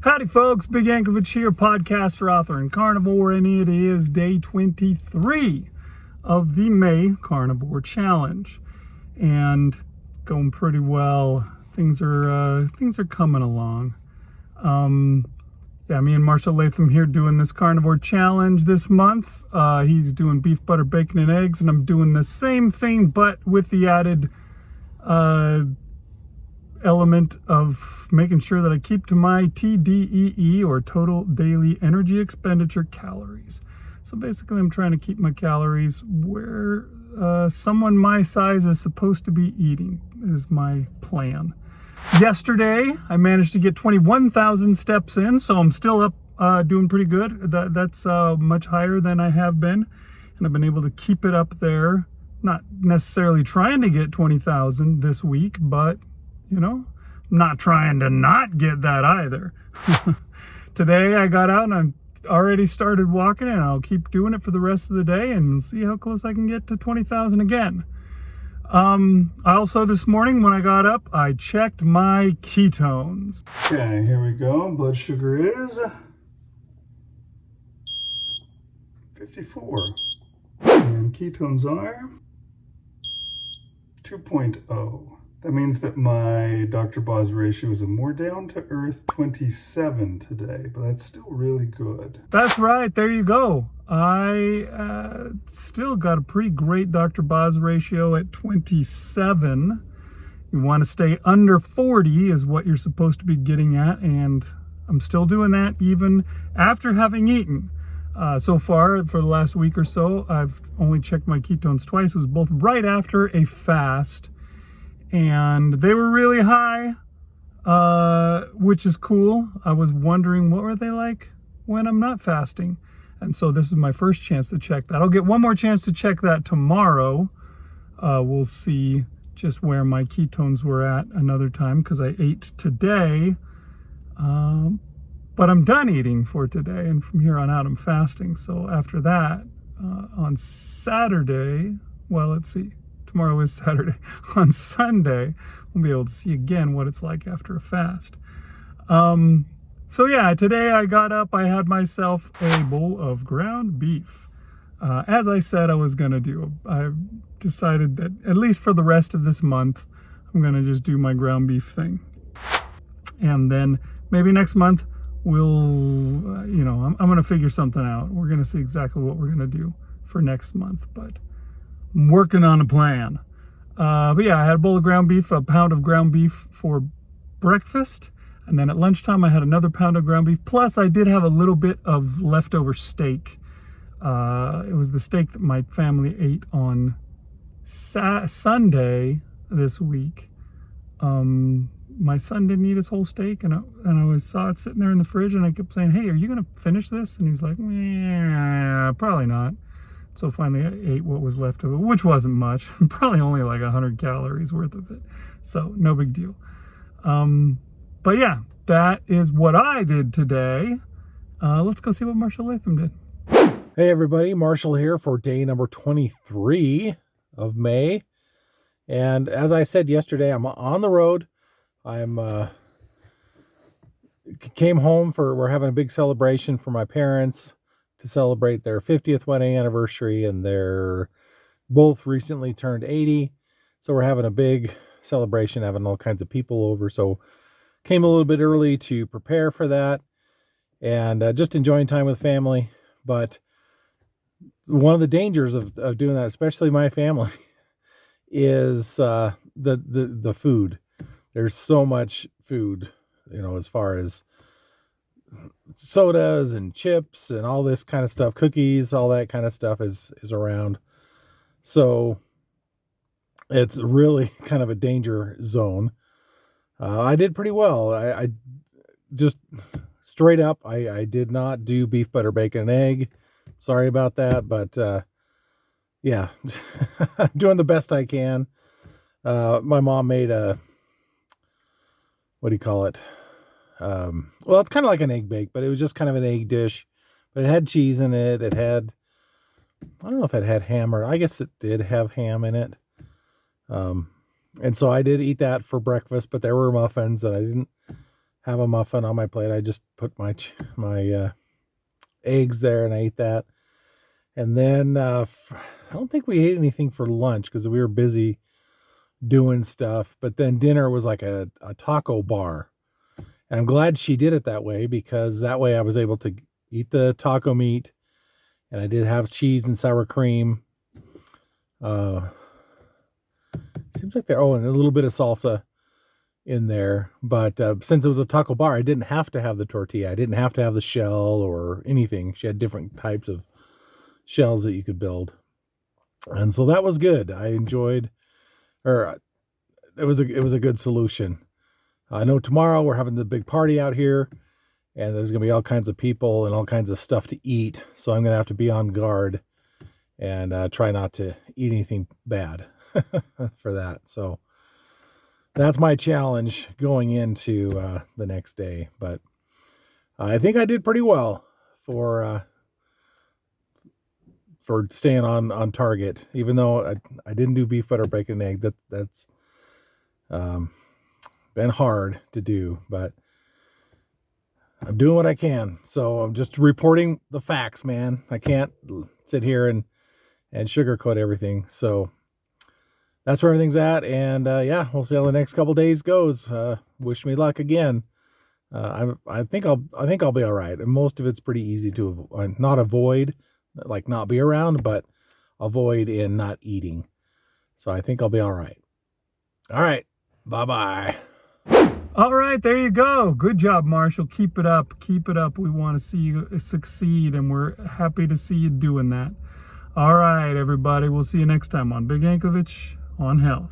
Howdy folks, Big Anklevich here, podcaster, author, and carnivore, and it is day 23 of the May Carnivore Challenge, and it's going pretty well. Things are coming along. Me and Marshal here doing this Carnivore Challenge this month. He's doing beef, butter, bacon, and eggs, and I'm doing the same thing, but with the added element of making sure that I keep to my TDEE, or total daily energy expenditure calories. So basically I'm trying to keep my calories where someone my size is supposed to be eating, is my plan. Yesterday I managed to get 21,000 steps in, so I'm still up doing pretty good. That's much higher than I have been, and I've been able to keep it up there. Not necessarily trying to get 20,000 this week, but you know, I'm not trying to not get that either. Today I got out and I already started walking, and I'll keep doing it for the rest of the day and see how close I can get to 20,000 again. Also this morning when I got up, I checked my ketones. Okay, here we go. Blood sugar is 54. And ketones are 2.0. That means that my Dr. Boz ratio is a more down-to-earth 27 today, but that's still really good. That's right, there you go. I still got a pretty great Dr. Boz ratio at 27. You want to stay under 40 is what you're supposed to be getting at, and I'm still doing that even after having eaten. So far, for the last week or so, I've only checked my ketones twice. It was both right after a fast, and they were really high, which is cool. I was wondering what were they like when I'm not fasting, and so this is my first chance to check that. I'll get one more chance to check that tomorrow. We'll see just where my ketones were at another time, because I ate today, but I'm done eating for today, and from here on out I'm fasting. So after that, on Saturday, well, let's see, tomorrow is Saturday. On Sunday, we'll be able to see again what it's like after a fast. So yeah, today I got up, I had myself a bowl of ground beef. As I said I was gonna do. I decided that at least for the rest of this month, I'm gonna just do my ground beef thing. And then maybe next month, we'll, I'm gonna figure something out. We're gonna see exactly what we're gonna do for next month, but I'm working on a plan. But yeah, I had a bowl of ground beef, a pound of ground beef for breakfast, and then at lunchtime I had another pound of ground beef, plus I did have a little bit of leftover steak. It was the steak that my family ate on Sunday this week. My son didn't eat his whole steak, and I saw it sitting there in the fridge, and I kept saying, hey, are you gonna finish this? And he's like, yeah, probably not. So finally I ate what was left of it, which wasn't much, probably only like 100 calories worth of it. So no big deal. But yeah, that is what I did today. Let's go see what Marshal did. Hey everybody, Marshall here for day number 23 of May. And as I said yesterday, I'm on the road. Came home we're having a big celebration for my parents to celebrate their 50th wedding anniversary, and they're both recently turned 80. So we're having a big celebration, having all kinds of people over. So came a little bit early to prepare for that, and just enjoying time with family. But one of the dangers of doing that, especially my family, is the food. There's so much food, as far as sodas and chips and all this kind of stuff, cookies, all that kind of stuff is around. So it's really kind of a danger zone. I did pretty well. I just straight up, I did not do beef, butter, bacon, and egg. Sorry about that, but yeah, doing the best I can. My mom made what do you call it? Well, it's kind of like an egg bake, but it was just kind of an egg dish, but it had cheese in it. It had, I don't know if it had ham, or I guess it did have ham in it. And so I did eat that for breakfast, but there were muffins, and I didn't have a muffin on my plate. I just put my eggs there and I ate that. And then I don't think we ate anything for lunch because we were busy doing stuff. But then dinner was like a taco bar. And I'm glad she did it that way, because that way I was able to eat the taco meat, and I did have cheese and sour cream. Seems like and a little bit of salsa in there. But since it was a taco bar, I didn't have to have the tortilla. I didn't have to have the shell or anything. She had different types of shells that you could build. And so that was good. I enjoyed, or it was a good solution. I know tomorrow we're having the big party out here, and there's going to be all kinds of people and all kinds of stuff to eat. So I'm going to have to be on guard and try not to eat anything bad for that. So that's my challenge going into the next day. But I think I did pretty well for staying on target, even though I didn't do beef, butter, bacon, and egg. That's been hard to do, but I'm doing what I can. So I'm just reporting the facts, man. I can't sit here and sugarcoat everything. So that's where everything's at. And yeah, we'll see how the next couple days goes. Wish me luck again. I think I'll be all right. And most of it's pretty easy to not avoid, like not be around, but avoid in not eating. So I think I'll be all right. All right. Bye-bye. All right, there you go. Good job, Marshall. Keep it up. Keep it up. We want to see you succeed, and we're happy to see you doing that. All right, everybody. We'll see you next time on Big Yankovic on Health.